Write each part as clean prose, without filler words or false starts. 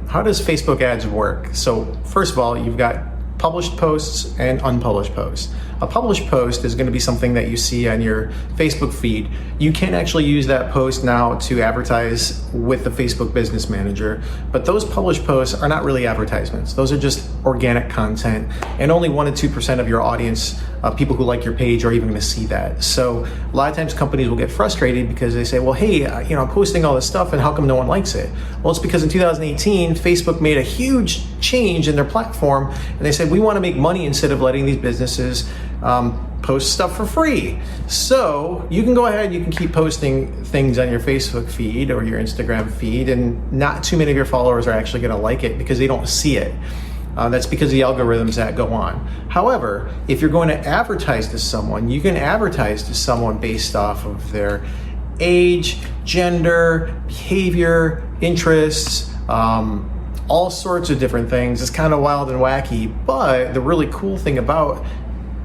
how does Facebook ads work? So first of all, you've got published posts and unpublished posts. A published post is going to be something that you see on your Facebook feed. You can actually use that post now to advertise with the Facebook Business Manager, but those published posts are not really advertisements. Those are just organic content, and only 1 to 2% of your audience, people who like your page, are even going to see that. So a lot of times companies will get frustrated because they say, well, hey, I'm posting all this stuff and how come no one likes it? Well, it's because in 2018, Facebook made a huge change in their platform, and they said, we want to make money instead of letting these businesses post stuff for free. So you can go ahead, you can keep posting things on your Facebook feed or your Instagram feed, and not too many of your followers are actually going to like it because they don't see it. That's because of the algorithms that go on. However, if you're going to advertise to someone, you can advertise to someone based off of their age, gender, behavior, interests, all sorts of different things. It's kind of wild and wacky, but the really cool thing about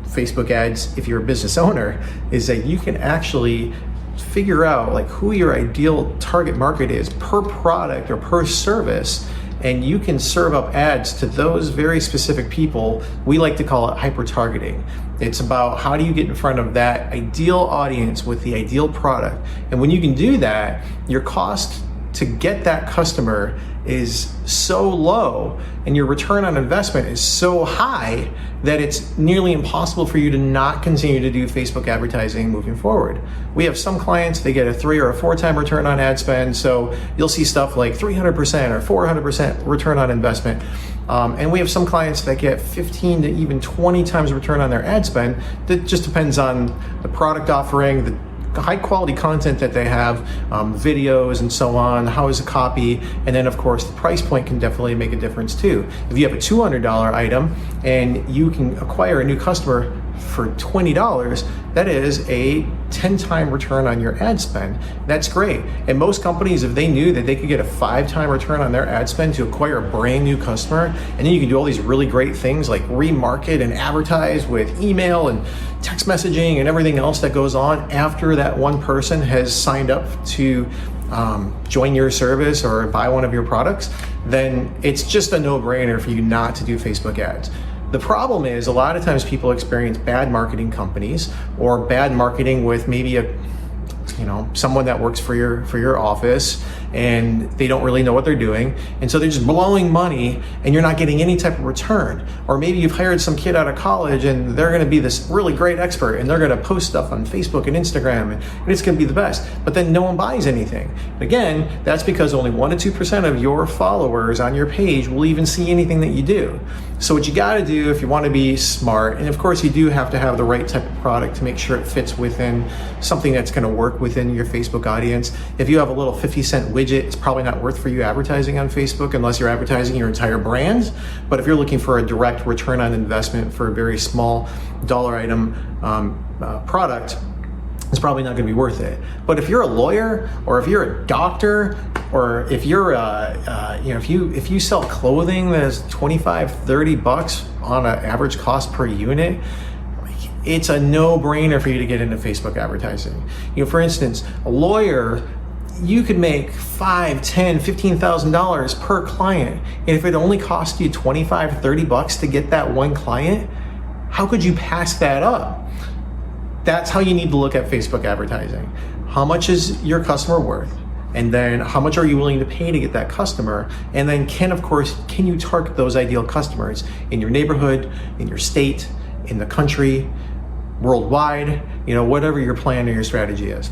Facebook ads, if you're a business owner, is that you can actually figure out like who your ideal target market is per product or per service, and you can serve up ads to those very specific people. We like to call it hyper-targeting. It's about how do you get in front of that ideal audience with the ideal product. And when you can do that, your cost to get that customer is so low and your return on investment is so high that it's nearly impossible for you to not continue to do Facebook advertising moving forward. We have some clients, they get a 3 or a 4 time return on ad spend, so you'll see stuff like 300% or 400% return on investment. And we have some clients that get 15 to even 20 times return on their ad spend. That just depends on the product offering, the high quality content that they have, videos and so on, how is the copy, and then of course the price point can definitely make a difference too. If you have a $200 item and you can acquire a new customer for $20, that is a 10-time return on your ad spend. That's great. And most companies, if they knew that they could get a 5-time return on their ad spend to acquire a brand new customer, and then you can do all these really great things like remarket and advertise with email and text messaging and everything else that goes on after that one person has signed up to join your service or buy one of your products, then it's just a no-brainer for you not to do Facebook ads. The problem is a lot of times people experience bad marketing companies or bad marketing with maybe someone that works for your office, and they don't really know what they're doing, and so they're just blowing money and you're not getting any type of return. Or maybe you've hired some kid out of college and they're going to be this really great expert and they're going to post stuff on Facebook and Instagram and it's going to be the best, but then no one buys anything. Again, that's because only 1 to 2% of your followers on your page will even see anything that you do. So what you got to do if you want to be smart, and of course you do have to have the right type of product to make sure it fits within something that's going to work within your Facebook audience. If you have a little 50-cent widget, it's probably not worth for you advertising on Facebook unless you're advertising your entire brand. But if you're looking for a direct return on investment for a very small dollar item product, it's probably not going to be worth it. But if you're a lawyer, or if you're a doctor, or if you're if you sell clothing that is $25-30 on an average cost per unit, it's a no-brainer for you to get into Facebook advertising. For instance, a lawyer, you could make $5,000, $10,000, $15,000 per client, and if it only cost you $25-30 to get that one client, how could you pass that up? That's how you need to look at Facebook advertising. How much is your customer worth? And then how much are you willing to pay to get that customer? And then can you target those ideal customers in your neighborhood, in your state, in the country, worldwide, whatever your plan or your strategy is.